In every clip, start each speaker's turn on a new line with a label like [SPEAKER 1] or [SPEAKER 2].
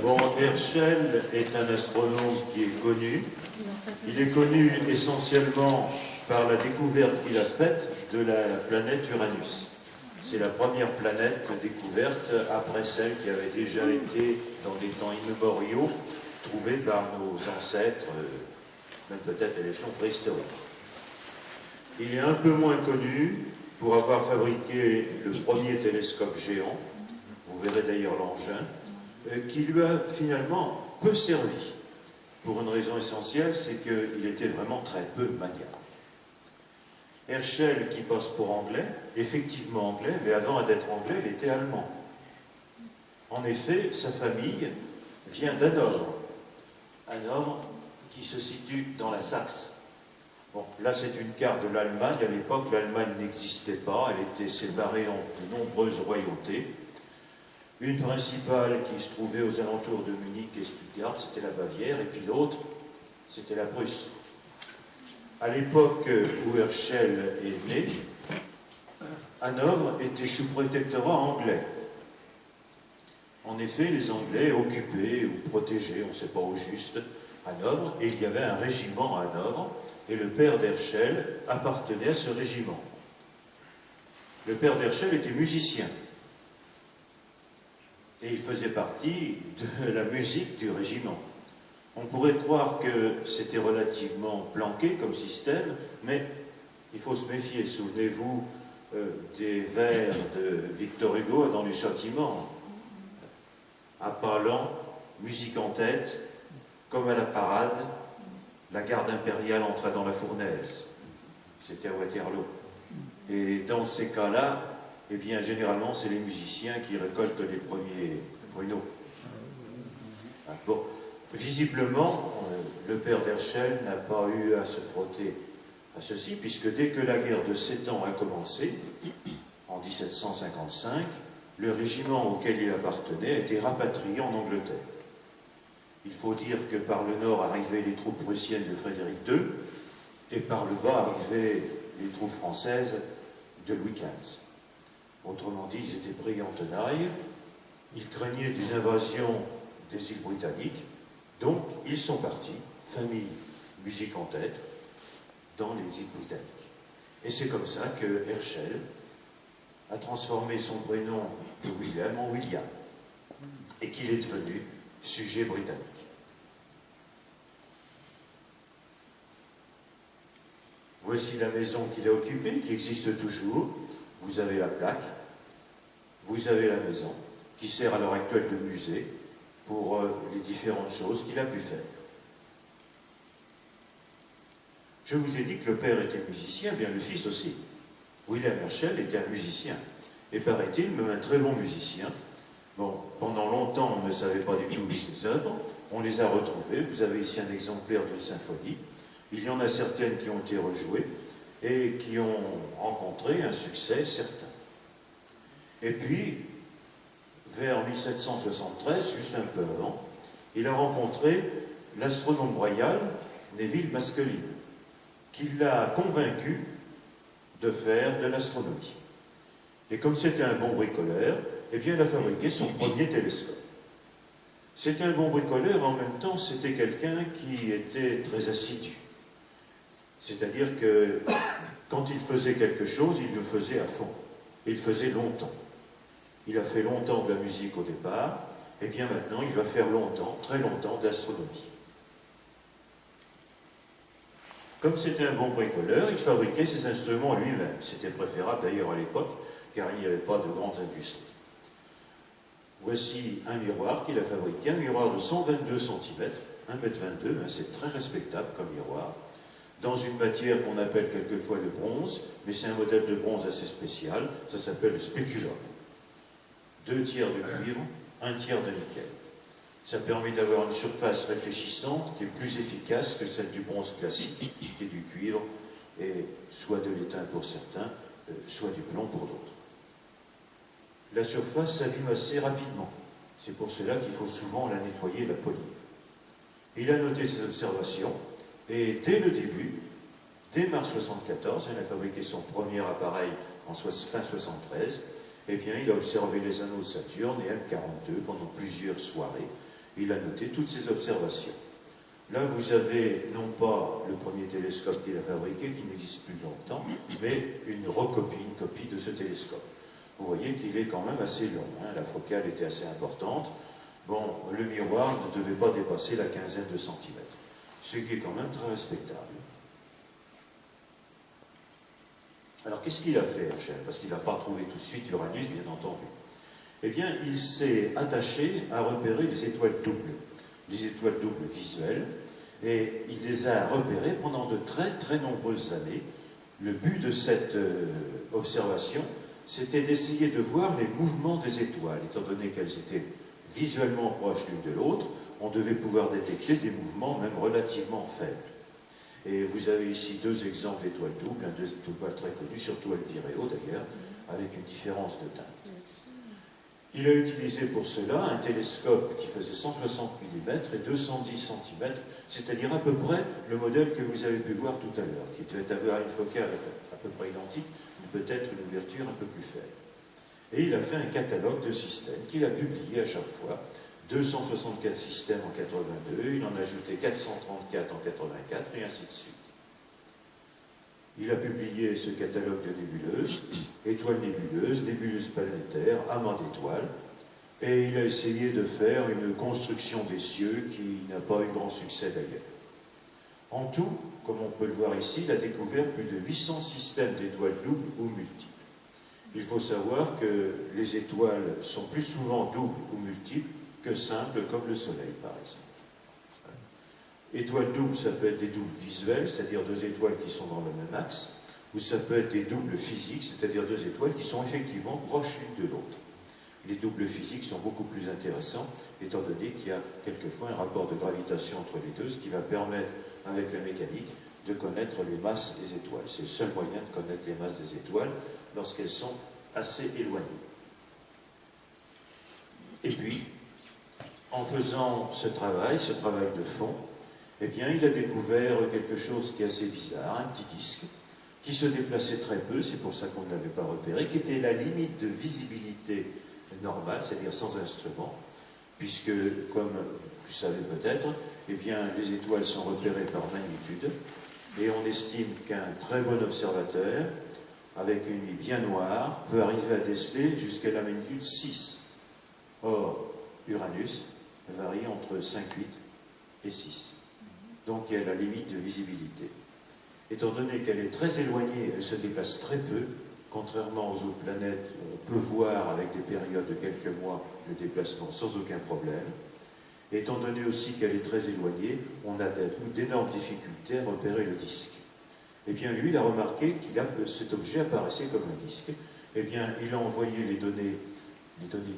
[SPEAKER 1] Bon, Herschel est un astronome qui est connu. Il est connu essentiellement par la découverte qu'il a faite de la planète Uranus. C'est la première planète découverte après celle qui avait déjà été, dans les temps immémoriaux, trouvée par nos ancêtres, même peut-être à l'échelon préhistorique. Il est un peu moins connu pour avoir fabriqué le premier télescope géant, vous verrez d'ailleurs l'engin, qui lui a finalement peu servi. Pour une raison essentielle, c'est qu'il était vraiment très peu maniable. Herschel, qui passe pour anglais, effectivement anglais, mais avant d'être anglais, il était allemand. En effet, sa famille vient d'Hanovre. Hanovre qui se situe dans la Saxe. Bon, là c'est une carte de l'Allemagne. À l'époque, l'Allemagne n'existait pas, elle était séparée en de nombreuses royautés. Une principale qui se trouvait aux alentours de Munich et Stuttgart, c'était la Bavière, et puis l'autre, c'était la Prusse. À l'époque où Herschel est né, Hanovre était sous protectorat anglais. En effet, les Anglais occupaient ou protégeaient, on ne sait pas au juste, Hanovre, et il y avait un régiment à Hanovre, et le père d'Herschel appartenait à ce régiment. Le père d'Herschel était musicien. Et il faisait partie de la musique du régiment. On pourrait croire que c'était relativement planqué comme système, mais il faut se méfier. Souvenez-vous des vers de Victor Hugo dans Les Châtiments. À pas lent, musique en tête, comme à la parade, la garde impériale entra dans la fournaise. C'était à Waterloo. Et dans ces cas-là, eh bien, généralement, c'est les musiciens qui récoltent les premiers pruneaux. Bon, visiblement, le père d'Herschel n'a pas eu à se frotter à ceci, puisque dès que la guerre de 7 ans a commencé, en 1755, le régiment auquel il appartenait a été rapatrié en Angleterre. Il faut dire que par le nord arrivaient les troupes prussiennes de Frédéric II, et par le bas arrivaient les troupes françaises de Louis XV. Autrement dit, ils étaient pris en tenaille, ils craignaient d'une invasion des îles britanniques, donc ils sont partis, famille, musique en tête, dans les îles britanniques. Et c'est comme ça que Herschel a transformé son prénom de William en William, et qu'il est devenu sujet britannique. Voici la maison qu'il a occupée, qui existe toujours. Vous avez la plaque, vous avez la maison, qui sert à l'heure actuelle de musée pour les différentes choses qu'il a pu faire. Je vous ai dit que le père était musicien, bien le fils aussi. William Herschel était un musicien, et paraît-il, même un très bon musicien. Bon, pendant longtemps, on ne savait pas du tout ses œuvres, on les a retrouvées. Vous avez ici un exemplaire d'une symphonie. Il y en a certaines qui ont été rejouées et qui ont rencontré un succès certain. Et puis, vers 1773, juste un peu avant, il a rencontré l'astronome royal Neville Maskelyne, qui l'a convaincu de faire de l'astronomie. Et comme c'était un bon bricoleur, eh bien, il a fabriqué son premier télescope. C'était un bon bricoleur, en même temps, c'était quelqu'un qui était très assidu. C'est-à-dire que quand il faisait quelque chose, il le faisait à fond. Et il faisait longtemps. Il a fait longtemps de la musique au départ, et bien maintenant il va faire longtemps, très longtemps, de l'astronomie. Comme c'était un bon bricoleur, il fabriquait ses instruments lui-même. C'était préférable d'ailleurs à l'époque, car il n'y avait pas de grandes industries. Voici un miroir qu'il a fabriqué, un miroir de 122 cm, 1,22 m, c'est très respectable comme miroir, dans une matière qu'on appelle quelquefois le bronze, mais c'est un modèle de bronze assez spécial, ça s'appelle le spéculum. 2 tiers de cuivre, 1 tiers de nickel. Ça permet d'avoir une surface réfléchissante qui est plus efficace que celle du bronze classique, qui est du cuivre, et soit de l'étain pour certains, soit du plomb pour d'autres. La surface s'abîme assez rapidement. C'est pour cela qu'il faut souvent la nettoyer et la polir. Il a noté ses observations, et dès le début, dès mars 1974, il a fabriqué son premier appareil en fin 1973, eh bien, il a observé les anneaux de Saturne et M42 pendant plusieurs soirées. Il a noté toutes ces observations. Là, vous avez non pas le premier télescope qu'il a fabriqué, qui n'existe plus longtemps, mais une copie de ce télescope. Vous voyez qu'il est quand même assez long, hein. La focale était assez importante. Bon, le miroir ne devait pas dépasser la quinzaine de centimètres, ce qui est quand même très respectable. Alors, qu'est-ce qu'il a fait, Herschel? Parce qu'il n'a pas trouvé tout de suite Uranus, bien entendu. Eh bien, il s'est attaché à repérer les étoiles doubles visuelles, et il les a repérées pendant de très très nombreuses années. Le but de cette observation, c'était d'essayer de voir les mouvements des étoiles. Étant donné qu'elles étaient visuellement proches l'une de l'autre, on devait pouvoir détecter des mouvements même relativement faibles. Et vous avez ici deux exemples d'étoiles doubles, deux étoiles très connues, surtout Albireo d'ailleurs, avec une différence de teinte. Il a utilisé pour cela un télescope qui faisait 160 mm et 210 cm, c'est-à-dire à peu près le modèle que vous avez pu voir tout à l'heure, qui devait avoir une focale à peu près identique, mais peut-être une ouverture un peu plus faible. Et il a fait un catalogue de systèmes qu'il a publié à chaque fois. 264 systèmes en 82, il en a ajouté 434 en 84, et ainsi de suite. Il a publié ce catalogue de nébuleuses, étoiles nébuleuses, nébuleuses planétaires, amas d'étoiles, et il a essayé de faire une construction des cieux qui n'a pas eu grand succès d'ailleurs. En tout, comme on peut le voir ici, il a découvert plus de 800 systèmes d'étoiles doubles ou multiples. Il faut savoir que les étoiles sont plus souvent doubles ou multiples que simples, comme le Soleil par exemple. Étoiles doubles, ça peut être des doubles visuels, c'est-à-dire deux étoiles qui sont dans le même axe, ou ça peut être des doubles physiques, c'est-à-dire deux étoiles qui sont effectivement proches l'une de l'autre. Les doubles physiques sont beaucoup plus intéressants, étant donné qu'il y a quelquefois un rapport de gravitation entre les deux, ce qui va permettre, avec la mécanique, de connaître les masses des étoiles. C'est le seul moyen de connaître les masses des étoiles lorsqu'elles sont assez éloignées. Et puis, en faisant ce travail de fond, eh bien, il a découvert quelque chose qui est assez bizarre, un petit disque, qui se déplaçait très peu, c'est pour ça qu'on ne l'avait pas repéré, qui était la limite de visibilité normale, c'est-à-dire sans instrument, puisque, comme vous savez peut-être, eh bien, les étoiles sont repérées par magnitude, et on estime qu'un très bon observateur, avec une nuit bien noire, peut arriver à déceler jusqu'à la magnitude 6. Or, Uranus varie entre 5,8 et 6. Donc il y a la limite de visibilité. Étant donné qu'elle est très éloignée, elle se déplace très peu, contrairement aux autres planètes, on peut voir avec des périodes de quelques mois le déplacement sans aucun problème. Étant donné aussi qu'elle est très éloignée, on a d'énormes difficultés à repérer le disque. Eh bien, lui, il a remarqué que cet objet apparaissait comme un disque. Eh bien, il a envoyé les données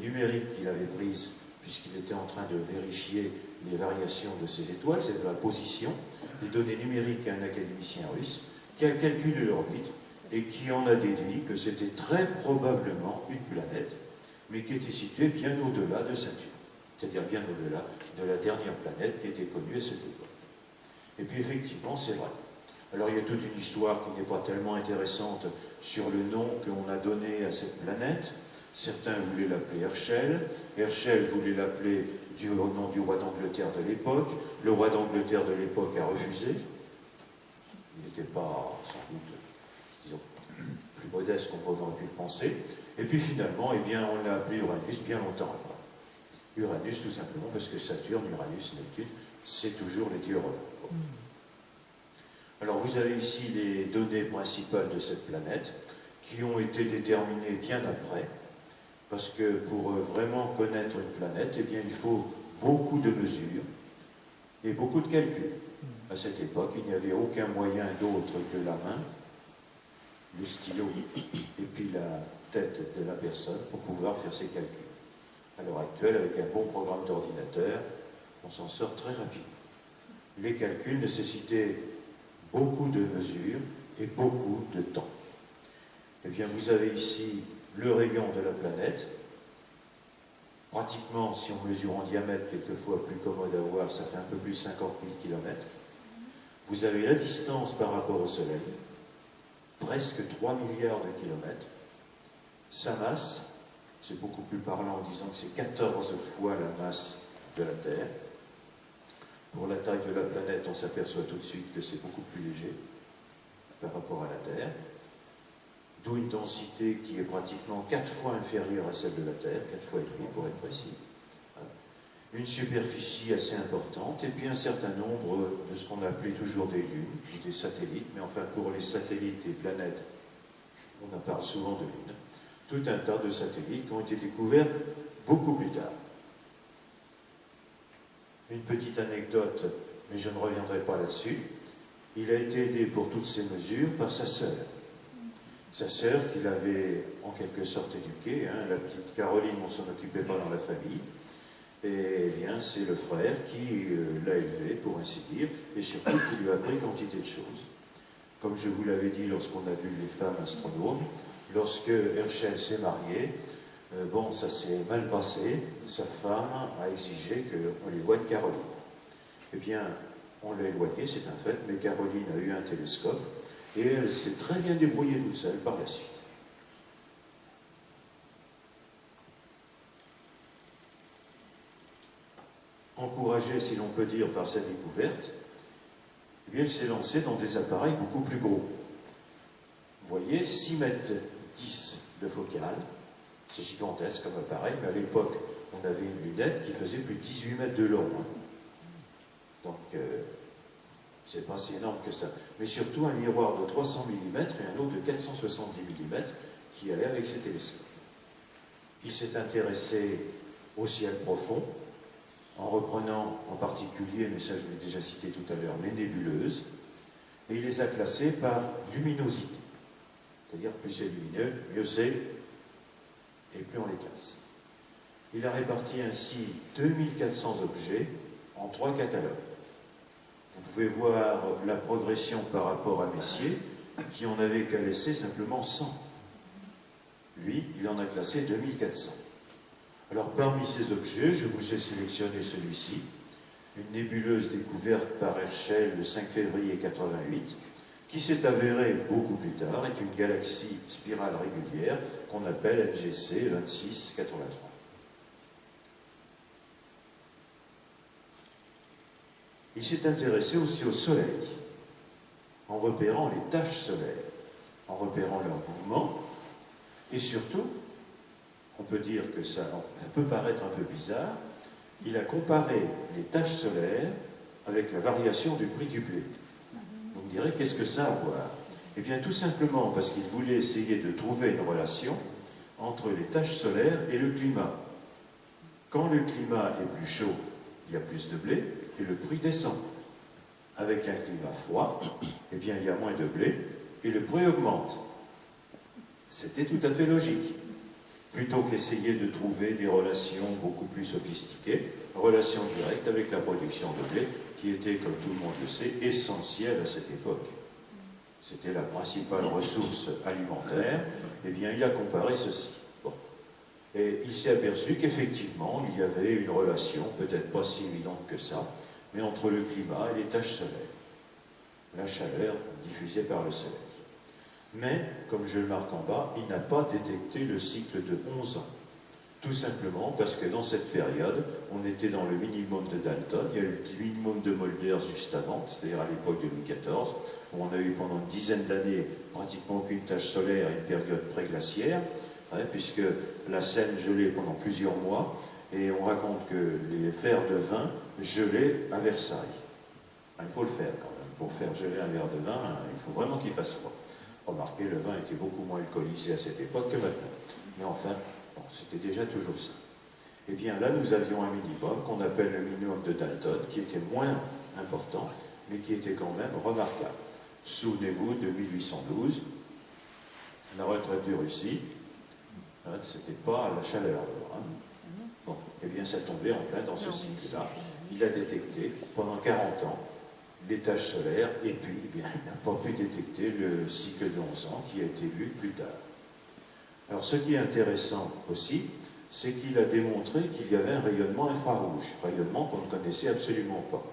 [SPEAKER 1] numériques qu'il avait prises, puisqu'il était en train de vérifier les variations de ces étoiles, c'est de la position, les données numériques à un académicien russe, qui a calculé l'orbite et qui en a déduit que c'était très probablement une planète, mais qui était située bien au-delà de Saturne, c'est-à-dire bien au-delà de la dernière planète qui était connue à cette époque. Et puis effectivement, c'est vrai. Alors il y a toute une histoire qui n'est pas tellement intéressante sur le nom qu'on a donné à cette planète. Certains voulaient l'appeler Herschel. Herschel voulait l'appeler au nom du roi d'Angleterre de l'époque. Le roi d'Angleterre de l'époque a refusé. Il n'était pas, sans doute, disons, plus modeste qu'on aurait pu le penser. Et puis finalement, eh bien, on l'a appelé Uranus bien longtemps après. Uranus, tout simplement, parce que Saturne, Uranus, Neptune, c'est toujours les dieux romains. Alors vous avez ici les données principales de cette planète qui ont été déterminées bien après, parce que pour vraiment connaître une planète, eh bien, il faut beaucoup de mesures et beaucoup de calculs. À cette époque, il n'y avait aucun moyen d'autre que la main, le stylo et puis la tête de la personne pour pouvoir faire ces calculs. À l'heure actuelle, avec un bon programme d'ordinateur, on s'en sort très rapidement. Les calculs nécessitaient beaucoup de mesures et beaucoup de temps. Eh bien, vous avez ici le rayon de la planète. Pratiquement, si on mesure en diamètre, quelquefois plus commode à voir, ça fait un peu plus de 50 000 km. Vous avez la distance par rapport au Soleil, presque 3 milliards de kilomètres. Sa masse, C'est beaucoup plus parlant en disant que c'est 14 fois la masse de la Terre. Pour la taille de la planète, on s'aperçoit tout de suite que c'est beaucoup plus léger par rapport à la Terre. D'où une densité qui est pratiquement 4 fois inférieure à celle de la Terre, 4 fois et demi pour être précis. Une superficie assez importante, et puis un certain nombre de ce qu'on appelait toujours des lunes, ou des satellites, mais enfin pour les satellites et planètes, on en parle souvent de lunes. Tout un tas de satellites qui ont été découverts beaucoup plus tard. Une petite anecdote, mais je ne reviendrai pas là-dessus. Il a été aidé pour toutes ces mesures par sa sœur. Sa sœur qu'il avait en quelque sorte éduquée, la petite Caroline, on ne s'en occupait pas dans la famille, et bien c'est le frère qui l'a élevé, pour ainsi dire, et surtout qui lui a appris quantité de choses. Comme je vous l'avais dit lorsqu'on a vu les femmes astronomes, lorsque Herschel s'est marié, bon, ça s'est mal passé, sa femme a exigé qu'on l'éloigne Caroline. Eh bien, on l'a éloignée, c'est un fait, mais Caroline a eu un télescope, et elle s'est très bien débrouillée toute seule par la suite. Encouragée, si l'on peut dire, par sa découverte, eh bien, il s'est lancé dans des appareils beaucoup plus gros. Vous voyez, 6 mètres 10 de focale, c'est gigantesque comme appareil, mais à l'époque, on avait une lunette qui faisait plus de 18 mètres de long. Donc, c'est pas si énorme que ça. Mais surtout un miroir de 300 mm et un autre de 470 mm qui allait avec ses télescopes. Il s'est intéressé au ciel profond, en reprenant en particulier, mais ça je l'ai déjà cité tout à l'heure, les nébuleuses, et il les a classées par luminosité. C'est-à-dire plus c'est lumineux, mieux c'est, et plus on les classe. Il a réparti ainsi 2400 objets en 3 catalogues. Vous pouvez voir la progression par rapport à Messier, qui en avait qu'à laisser simplement 100. Lui, il en a classé 2400. Alors, parmi ces objets, je vous ai sélectionné celui-ci, une nébuleuse découverte par Herschel le 5 février 88, qui s'est avérée beaucoup plus tard être une galaxie spirale régulière qu'on appelle NGC 2683. Il s'est intéressé aussi au Soleil, en repérant les taches solaires, en repérant leur mouvement, et surtout, on peut dire que ça peut paraître un peu bizarre, il a comparé les taches solaires avec la variation du prix du blé. Vous me direz, qu'est-ce que ça a à voir? Eh bien, tout simplement parce qu'il voulait essayer de trouver une relation entre les taches solaires et le climat. Quand le climat est plus chaud, il y a plus de blé et le prix descend. Avec un climat froid, eh bien, il y a moins de blé et le prix augmente. C'était tout à fait logique. Plutôt qu'essayer de trouver des relations beaucoup plus sophistiquées, relations directes avec la production de blé, qui était, comme tout le monde le sait, essentielle à cette époque. C'était la principale ressource alimentaire. Eh bien, il a comparé ceci. Bon. Et il s'est aperçu qu'effectivement, il y avait une relation, peut-être pas si évidente que ça, mais entre le climat et les taches solaires. La chaleur diffusée par le soleil. Mais, comme je le marque en bas, il n'a pas détecté le cycle de 11 ans. Tout simplement parce que dans cette période, on était dans le minimum de Dalton, il y a eu le minimum de Mulder juste avant, c'est-à-dire à l'époque de Louis XIV, où on a eu pendant une dizaine d'années pratiquement aucune tache solaire et une période pré-glaciaire, puisque la Seine gelait pendant plusieurs mois, et on raconte que les fers de vin gelaient à Versailles. Il faut le faire quand même. Pour faire geler un verre de vin, il faut vraiment qu'il fasse froid. Remarquez, le vin était beaucoup moins alcoolisé à cette époque que maintenant. Mais enfin, bon, c'était déjà toujours ça. Eh bien, là, nous avions un minimum qu'on appelle le minimum de Dalton, qui était moins important, mais qui était quand même remarquable. Souvenez-vous de 1812, la retraite de Russie, c'était pas la chaleur. Bon, eh bien, ça tombait en plein dans ce cycle-là. Il a détecté pendant 40 ans les taches solaires, et puis, eh bien, il n'a pas pu détecter le cycle de 11 ans qui a été vu plus tard. Alors, ce qui est intéressant aussi, c'est qu'il a démontré qu'il y avait un rayonnement infrarouge, rayonnement qu'on ne connaissait absolument pas.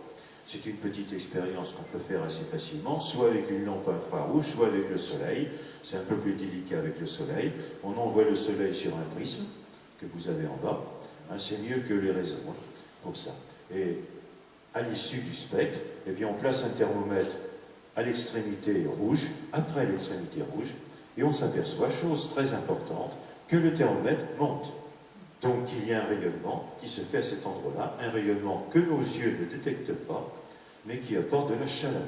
[SPEAKER 1] C'est une petite expérience qu'on peut faire assez facilement, soit avec une lampe infrarouge, soit avec le soleil. C'est un peu plus délicat avec le soleil. On envoie le soleil sur un prisme, que vous avez en bas. Hein, c'est mieux que les réseaux pour ça. Et à l'issue du spectre, eh bien, on place un thermomètre à l'extrémité rouge, après l'extrémité rouge, et on s'aperçoit, chose très importante, que le thermomètre monte. Donc il y a un rayonnement qui se fait à cet endroit-là, un rayonnement que nos yeux ne détectent pas, mais qui apporte de la chaleur.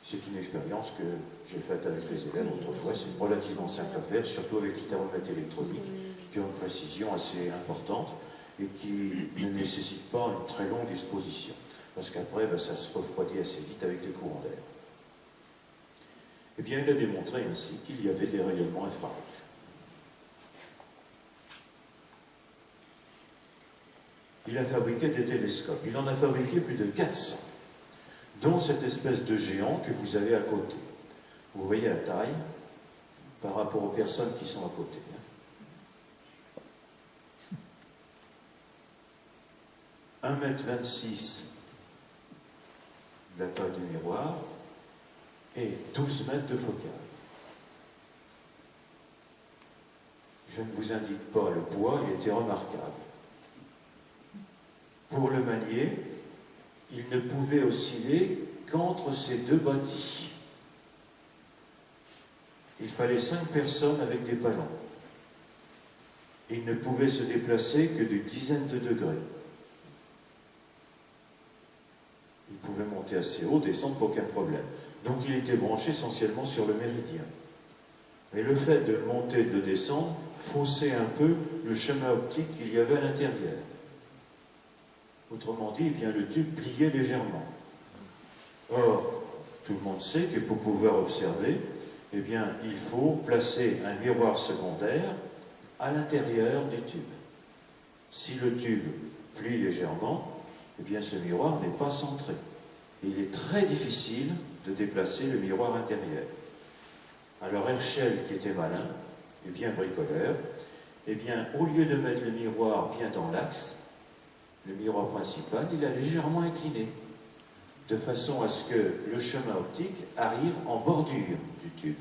[SPEAKER 1] C'est une expérience que j'ai faite avec les élèves autrefois, c'est relativement simple à faire, surtout avec les thermomètres électroniques, qui ont une précision assez importante et qui ne nécessitent pas une très longue exposition, parce qu'après, ça se refroidit assez vite avec des courants d'air. Eh bien, il a démontré ainsi qu'il y avait des rayonnements infrarouges. Il a fabriqué des télescopes. Il en a fabriqué plus de 400, dont cette espèce de géant que vous avez à côté. Vous voyez la taille par rapport aux personnes qui sont à côté. 1,26 m de la taille du miroir et 12 mètres de focale. Je ne vous indique pas le poids, il était remarquable. Pour le manier, il ne pouvait osciller qu'entre ces deux bâtis. Il fallait 5 personnes avec des ballons. Il ne pouvait se déplacer que d'une dizaine de degrés. Il pouvait monter assez haut, descendre, pas aucun problème. Donc il était branché essentiellement sur le méridien. Mais le fait de le monter et de le descendre faussait un peu le chemin optique qu'il y avait à l'intérieur. Autrement dit, eh bien, le tube pliait légèrement. Or, tout le monde sait que pour pouvoir observer, eh bien, il faut placer un miroir secondaire à l'intérieur du tube. Si le tube plie légèrement, eh bien, ce miroir n'est pas centré. Et il est très difficile de déplacer le miroir intérieur. Alors Herschel, qui était malin et bien bricoleur, eh bien, au lieu de mettre le miroir bien dans l'axe, le miroir principal, il a légèrement incliné, de façon à ce que le chemin optique arrive en bordure du tube.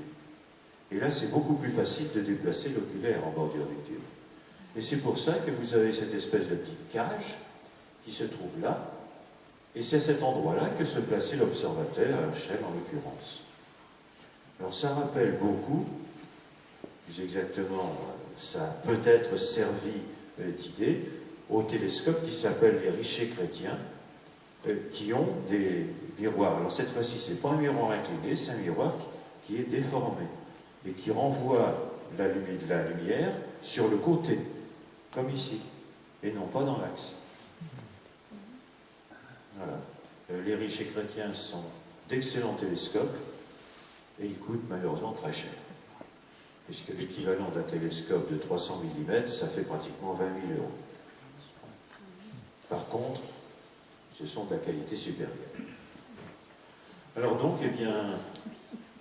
[SPEAKER 1] Et là, c'est beaucoup plus facile de déplacer l'oculaire en bordure du tube. Et c'est pour ça que vous avez cette espèce de petite cage qui se trouve là, et c'est à cet endroit-là que se plaçait l'observateur, Herschel en l'occurrence. Alors ça rappelle beaucoup, plus exactement, ça a peut-être servi d'idée au télescope qui s'appelle les Richer-Chrétien, qui ont des miroirs. Alors cette fois-ci, ce n'est pas un miroir incliné, c'est un miroir qui est déformé et qui renvoie la lumière sur le côté, comme ici, et non pas dans l'axe. Voilà. Les Richer-Chrétiens sont d'excellents télescopes et ils coûtent malheureusement très cher, puisque l'équivalent d'un télescope de 300 mm, ça fait pratiquement 20 000 €. Par contre, ce sont de la qualité supérieure. Alors donc, eh bien,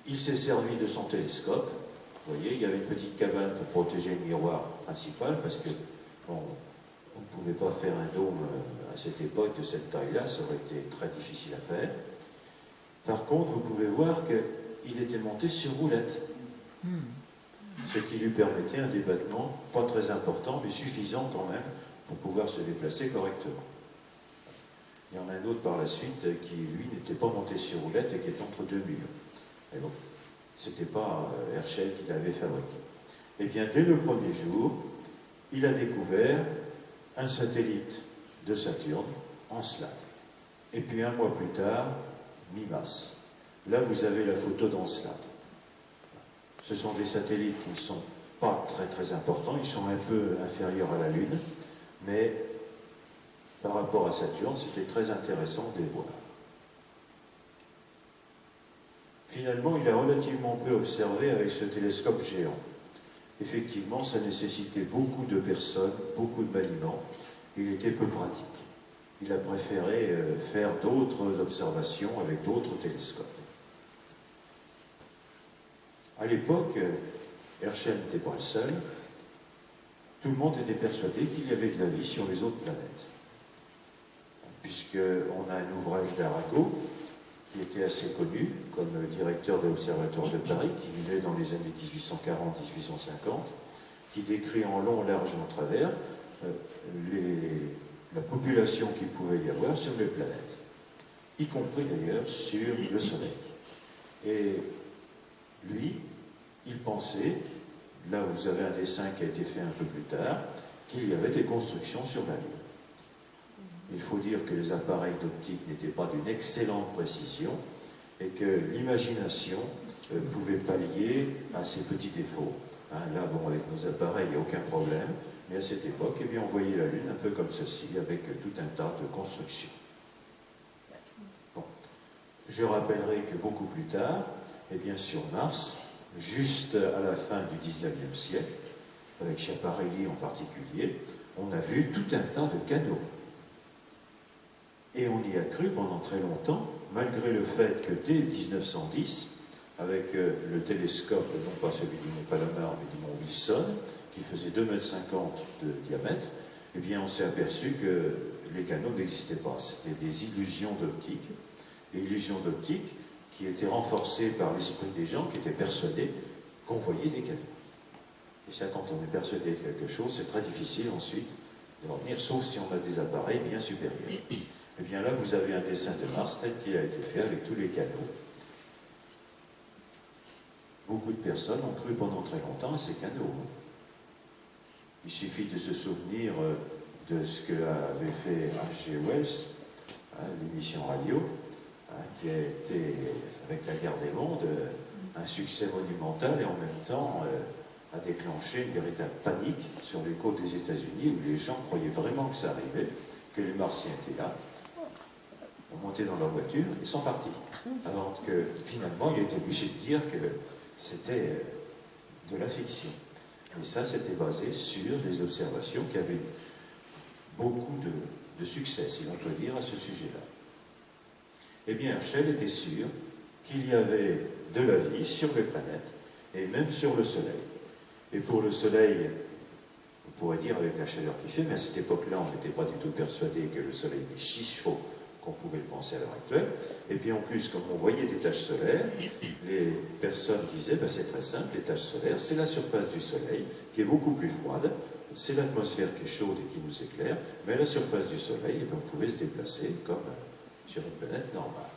[SPEAKER 1] il s'est servi de son télescope. Vous voyez, il y avait une petite cabane pour protéger le miroir principal, parce que bon, on ne pouvait pas faire un dôme à cette époque de cette taille-là, ça aurait été très difficile à faire. Par contre, vous pouvez voir qu'il était monté sur roulette, ce qui lui permettait un débattement pas très important, mais suffisant quand même pour pouvoir se déplacer correctement. Il y en a un autre par la suite qui, lui, n'était pas monté sur roulette et qui est entre deux murs. Mais bon, ce n'était pas Herschel qui l'avait fabriqué. Eh bien, dès le premier jour, il a découvert un satellite de Saturne, Encelade. Et puis un mois plus tard, Mimas. Là, vous avez la photo d'Encelade. Ce sont des satellites qui ne sont pas très très importants, ils sont un peu inférieurs à la Lune, mais par rapport à Saturne, c'était très intéressant de les voir. Finalement, il a relativement peu observé avec ce télescope géant. Effectivement, ça nécessitait beaucoup de personnes, beaucoup de maniements. Il était peu pratique. Il a préféré faire d'autres observations avec d'autres télescopes. À l'époque, Herschel n'était pas le seul. Tout le monde était persuadé qu'il y avait de la vie sur les autres planètes. Puisqu'on a un ouvrage d'Arago, qui était assez connu comme directeur de l'Observatoire de Paris, qui vivait dans les années 1840-1850, qui décrit en long, large et en travers la population qu'il pouvait y avoir sur les planètes, y compris d'ailleurs sur le Soleil. Et lui, il pensait, là vous avez un dessin qui a été fait un peu plus tard, qu'il y avait des constructions sur la Lune. Il faut dire que les appareils d'optique n'étaient pas d'une excellente précision et que l'imagination pouvait pallier à ces petits défauts. Hein, là, bon, avec nos appareils, il n'y a aucun problème, mais à cette époque, eh bien, on voyait la Lune un peu comme ceci, avec tout un tas de constructions. Bon. Je rappellerai que beaucoup plus tard, eh bien, sur Mars, juste à la fin du 19e siècle, avec Schiaparelli en particulier, on a vu tout un tas de canaux. Et on y a cru pendant très longtemps, malgré le fait que dès 1910, avec le télescope, non pas celui du Mont Palomar, mais du Mont Wilson, qui faisait 2,50 m de diamètre, eh bien on s'est aperçu que les canaux n'existaient pas. C'était des illusions d'optique, et illusions d'optique qui étaient renforcées par l'esprit des gens qui étaient persuadés qu'on voyait des canaux. Et ça, quand on est persuadé de quelque chose, c'est très difficile ensuite de revenir, sauf si on a des appareils bien supérieurs. Eh bien là, vous avez un dessin de Mars tel qu'il a été fait avec tous les canaux. Beaucoup de personnes ont cru pendant très longtemps à ces canaux. Il suffit de se souvenir de ce que avait fait H.G. Wells, hein, l'émission radio, hein, qui a été, avec la guerre des mondes, un succès monumental et en même temps a déclenché une véritable panique sur les côtes des États-Unis où les gens croyaient vraiment que ça arrivait, que les Martiens étaient là, ont monté dans leur voiture et sont partis. Alors que finalement, il a été obligé de dire que c'était de la fiction. Et ça, c'était basé sur des observations qui avaient beaucoup de succès, si l'on peut dire, à ce sujet-là. Eh bien, Herschel était sûr qu'il y avait de la vie sur les planètes et même sur le Soleil. Et pour le Soleil, on pourrait dire avec la chaleur qu'il fait, mais à cette époque-là, on n'était pas du tout persuadé que le Soleil était si chaud qu'on pouvait le penser à l'heure actuelle. Et puis en plus, comme on voyait des taches solaires, les personnes disaient, ben, c'est très simple, les taches solaires, c'est la surface du Soleil qui est beaucoup plus froide, c'est l'atmosphère qui est chaude et qui nous éclaire, mais à la surface du Soleil, eh bien, on pouvait se déplacer comme sur une planète normale.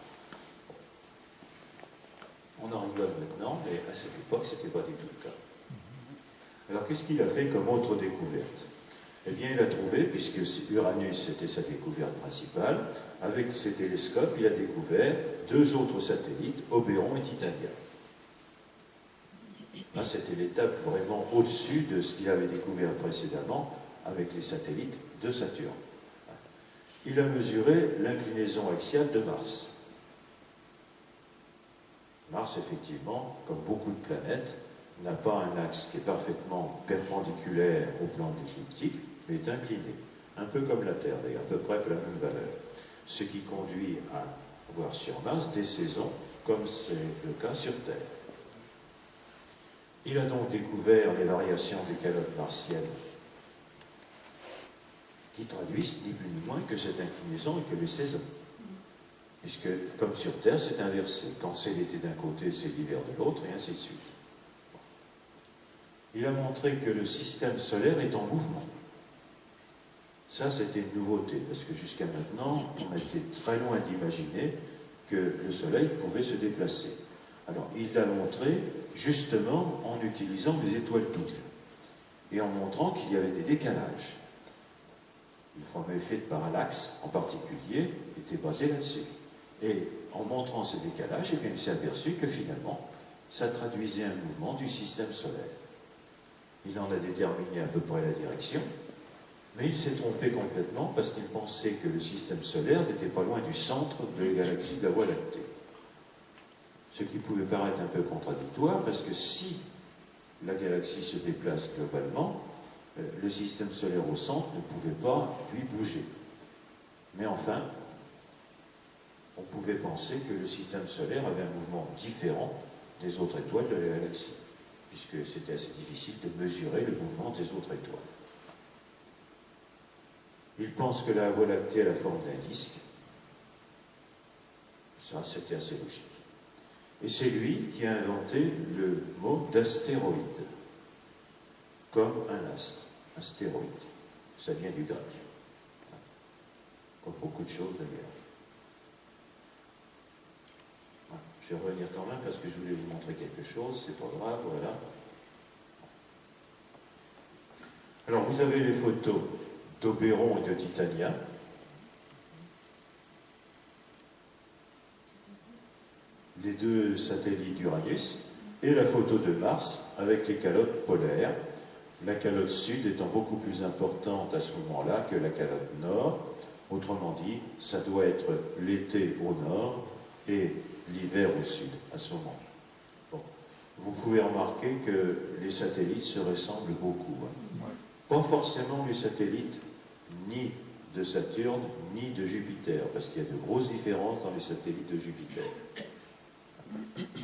[SPEAKER 1] On en rigole maintenant, mais à cette époque, ce n'était pas du tout le cas. Alors qu'est-ce qu'il a fait comme autre découverte? Eh bien, il a trouvé, puisque Uranus c'était sa découverte principale, avec ses télescopes, il a découvert deux autres satellites, Oberon et Titania. Là, c'était l'étape vraiment au-dessus de ce qu'il avait découvert précédemment avec les satellites de Saturne. Il a mesuré l'inclinaison axiale de Mars. Mars, effectivement, comme beaucoup de planètes, n'a pas un axe qui est parfaitement perpendiculaire au plan de l'écliptique, mais est incliné, un peu comme la Terre, d'ailleurs, à peu près de la même valeur. Ce qui conduit à voir sur Mars des saisons, comme c'est le cas sur Terre. Il a donc découvert les variations des calottes martiennes qui traduisent ni plus ni moins que cette inclinaison et que les saisons. Puisque, comme sur Terre, c'est inversé. Quand c'est l'été d'un côté, c'est l'hiver de l'autre, et ainsi de suite. Il a montré que le système solaire est en mouvement. Ça, c'était une nouveauté, parce que jusqu'à maintenant, on était très loin d'imaginer que le Soleil pouvait se déplacer. Alors, il l'a montré justement en utilisant les étoiles doubles et en montrant qu'il y avait des décalages. Le fameux effet de parallaxe, en particulier, était basé là-dessus. Et en montrant ces décalages, eh bien, il s'est aperçu que finalement, ça traduisait un mouvement du système solaire. Il en a déterminé à peu près la direction, mais il s'est trompé complètement parce qu'il pensait que le système solaire n'était pas loin du centre de la galaxie de la Voie lactée. Ce qui pouvait paraître un peu contradictoire, parce que si la galaxie se déplace globalement, le système solaire au centre ne pouvait pas, lui, bouger. Mais enfin, on pouvait penser que le système solaire avait un mouvement différent des autres étoiles de la galaxie, puisque c'était assez difficile de mesurer le mouvement des autres étoiles. Il pense que la Voie lactée a la forme d'un disque. Ça, c'était assez logique. Et c'est lui qui a inventé le mot d'astéroïde. comme un astre, un stéroïde. Ça vient du grec. Comme beaucoup de choses d'ailleurs. Je vais revenir quand même parce que je voulais vous montrer quelque chose, c'est pas grave, voilà. Alors vous avez les photos d'Oberon et de Titania. Les deux satellites d'Uranus, et la photo de Mars avec les calottes polaires. La calotte sud étant beaucoup plus importante à ce moment-là que la calotte nord. Autrement dit, ça doit être l'été au nord et l'hiver au sud à ce moment. Bon. Vous pouvez remarquer que les satellites se ressemblent beaucoup. Pas forcément les satellites ni de Saturne ni de Jupiter, parce qu'il y a de grosses différences dans les satellites de Jupiter.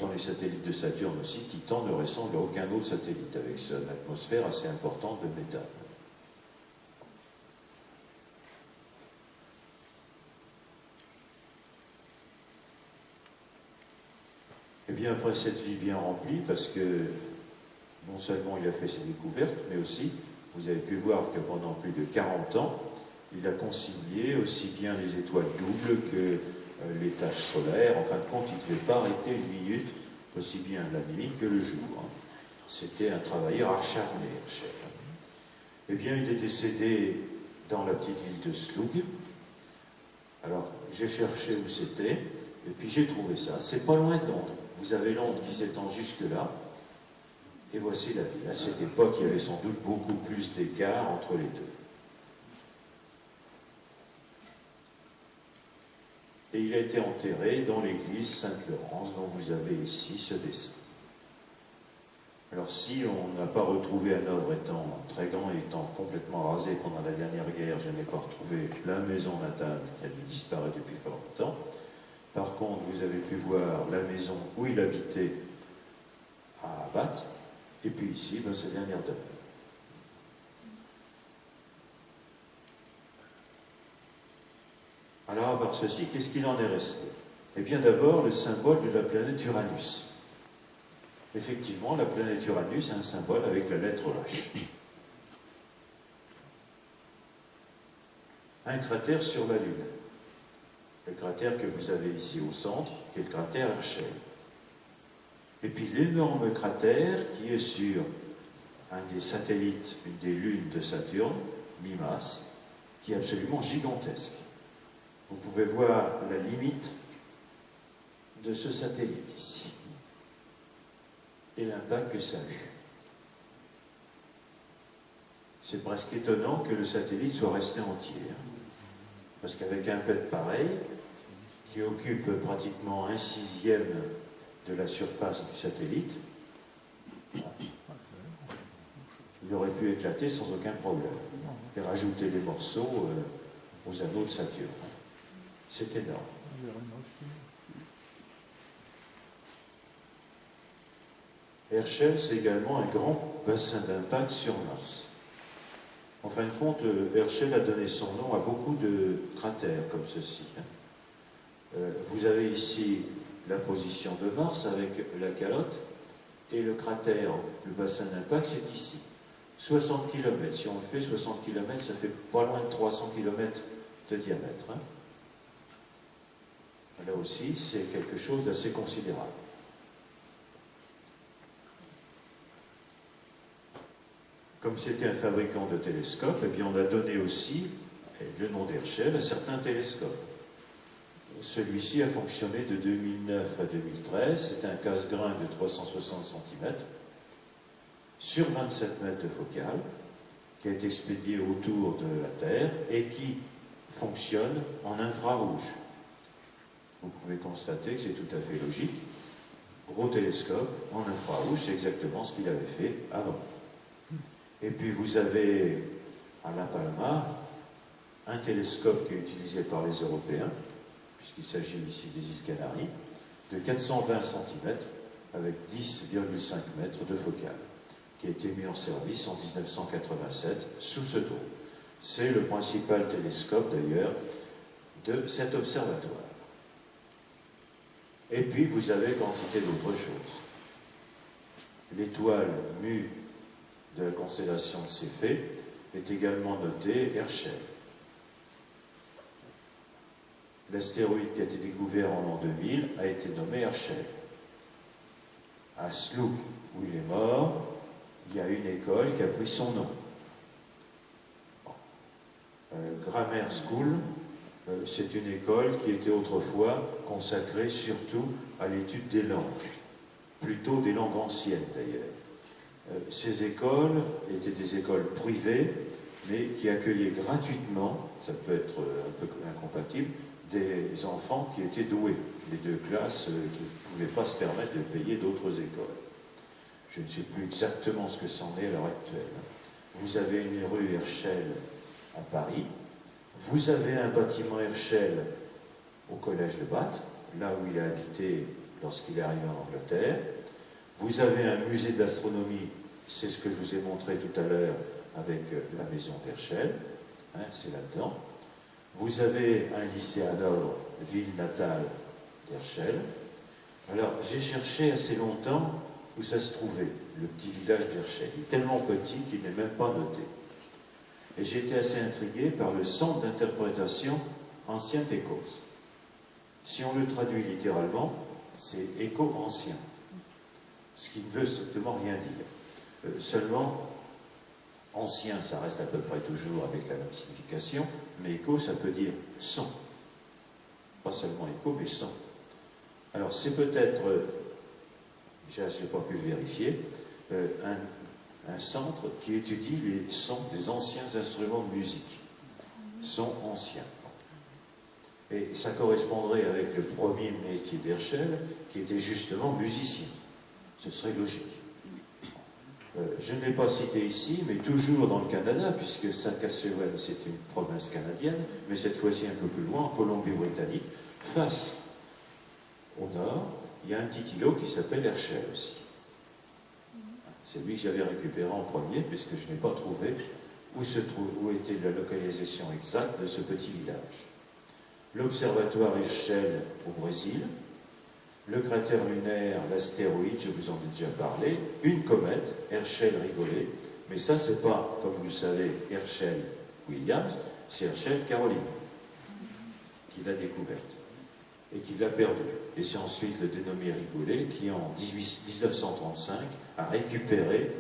[SPEAKER 1] Dans les satellites de Saturne aussi, Titan ne ressemble à aucun autre satellite, avec son atmosphère assez importante de méthane. Et bien après cette vie bien remplie, parce que non seulement il a fait ses découvertes, mais aussi, vous avez pu voir que pendant plus de 40 ans, il a concilié aussi bien les étoiles doubles que les tâches solaires. En fin de compte, il ne devait pas arrêter une minute, aussi bien la nuit que le jour. C'était un travailleur acharné, Herschel. Eh bien, il est décédé dans la petite ville de Slug. Alors, j'ai cherché où c'était, et puis j'ai trouvé ça. C'est pas loin de Londres. Vous avez Londres qui s'étend jusque-là, et voici la ville. À cette époque, il y avait sans doute beaucoup plus d'écart entre les deux. Et il a été enterré dans l'église Sainte-Laurence, dont vous avez ici ce dessin. Alors si on n'a pas retrouvé Hanovre étant très grand et étant complètement rasé pendant la dernière guerre, je n'ai pas retrouvé la maison natale qui a dû disparaître depuis fort longtemps. Par contre, vous avez pu voir la maison où il habitait à Bath, et puis ici, sa dernière demeure. Alors, à part ceci, qu'est-ce qu'il en est resté? Eh bien, d'abord, le symbole de la planète Uranus. Effectivement, la planète Uranus a un symbole avec la lettre H. Un cratère sur la Lune. Le cratère que vous avez ici au centre, qui est le cratère Herschel. Et puis l'énorme cratère qui est sur un des satellites, une des lunes de Saturne, Mimas, qui est absolument gigantesque. Vous pouvez voir la limite de ce satellite ici et l'impact que ça a eu. C'est presque étonnant que le satellite soit resté entier, parce qu'avec un pet pareil, qui occupe pratiquement 1/6 de la surface du satellite, il aurait pu éclater sans aucun problème et rajouter des morceaux aux anneaux de Saturne. C'est énorme. Herschel, c'est également un grand bassin d'impact sur Mars. En fin de compte, Herschel a donné son nom à beaucoup de cratères comme ceci. Vous avez ici la position de Mars avec la calotte, et le cratère, le bassin d'impact, c'est ici. 60 km. Si on le fait, 60 km, ça fait pas loin de 300 km de diamètre. Là aussi, c'est quelque chose d'assez considérable. Comme c'était un fabricant de télescopes, eh bien on a donné aussi le nom d'Herschel à certains télescopes. Celui-ci a fonctionné de 2009 à 2013. C'est un casse-grain de 360 cm sur 27 mètres de focale qui a été expédié autour de la Terre et qui fonctionne en infrarouge. Vous pouvez constater que c'est tout à fait logique. Gros télescope en infrarouge, c'est exactement ce qu'il avait fait avant. Et puis vous avez à La Palma un télescope qui est utilisé par les Européens, puisqu'il s'agit ici des îles Canaries, de 420 cm avec 10,5 mètres de focale, qui a été mis en service en 1987 sous ce dôme. C'est le principal télescope d'ailleurs de cet observatoire. Et puis vous avez quantité d'autres choses. L'étoile Mu de la constellation de Céphée est également noté Herschel. L'astéroïde qui a été découvert en l'an 2000 a été nommé Herschel. À Slough, où il est mort, il y a une école qui a pris son nom. Grammar School, c'est une école qui était autrefois consacrée surtout à l'étude des langues, plutôt des langues anciennes d'ailleurs. Ces écoles étaient des écoles privées, mais qui accueillaient gratuitement, ça peut être un peu incompatible, des enfants qui étaient doués, les deux classes qui ne pouvaient pas se permettre de payer d'autres écoles. Je ne sais plus exactement ce que c'en est à l'heure actuelle. Vous avez une rue Herschel à Paris, vous avez un bâtiment Herschel au collège de Bath, là où il a habité lorsqu'il est arrivé en Angleterre. Vous avez un musée d'astronomie, c'est ce que je vous ai montré tout à l'heure avec la maison d'Herschel, c'est là-dedans. Vous avez un lycée à Nord, ville natale d'Herschel. Alors, j'ai cherché assez longtemps où ça se trouvait, le petit village d'Herschel. Il est tellement petit qu'il n'est même pas noté. Et j'ai été assez intrigué par le centre d'interprétation ancien Écos. Si on le traduit littéralement, c'est écho ancien, ce qui ne veut strictement rien dire. Seulement, ancien, ça reste à peu près toujours avec la même signification, mais écho, ça peut dire son. Pas seulement écho, mais son. Alors, c'est peut-être, je n'ai pas pu le vérifier, un centre qui étudie les sons des anciens instruments de musique. Sons anciens. Et ça correspondrait avec le premier métier d'Herschel, qui était justement musicien. Ce serait logique. Je ne l'ai pas cité ici, mais toujours dans le Canada, puisque Saskatchewan, c'est une province canadienne, mais cette fois-ci un peu plus loin, en Colombie-Britannique, face au nord, il y a un petit îlot qui s'appelle Herschel aussi. C'est lui que j'avais récupéré en premier, puisque je n'ai pas trouvé où était la localisation exacte de ce petit village. L'observatoire Herschel au Brésil, le cratère lunaire, l'astéroïde, je vous en ai déjà parlé, une comète, Herschel-Rigolet, mais ça, c'est pas, comme vous le savez, Herschel-Williams, c'est Herschel-Caroline qui l'a découverte et qui l'a perdue. Et c'est ensuite le dénommé Rigolet qui, en 1935, a récupéré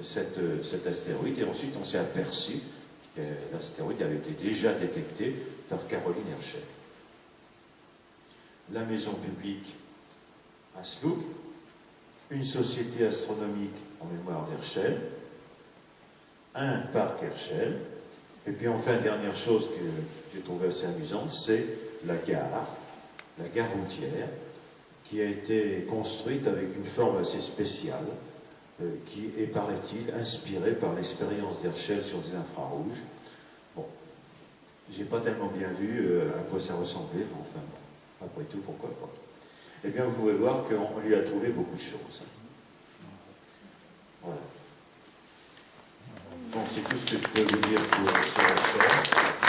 [SPEAKER 1] cet astéroïde, et ensuite on s'est aperçu que l'astéroïde avait été déjà détecté par Caroline Herschel. La maison publique à Slough, une société astronomique en mémoire d'Herschel, un parc Herschel, et puis enfin, dernière chose que j'ai trouvé assez amusante, c'est la gare routière, qui a été construite avec une forme assez spéciale, qui est, paraît-il, inspirée par l'expérience d'Herschel sur des infrarouges. Bon, j'ai pas tellement bien vu à quoi ça ressemblait, mais enfin bon, après tout, pourquoi pas. Eh bien, vous pouvez voir qu'on lui a trouvé beaucoup de choses. Voilà. Bon, c'est tout ce que je peux vous dire pour ce Herschel.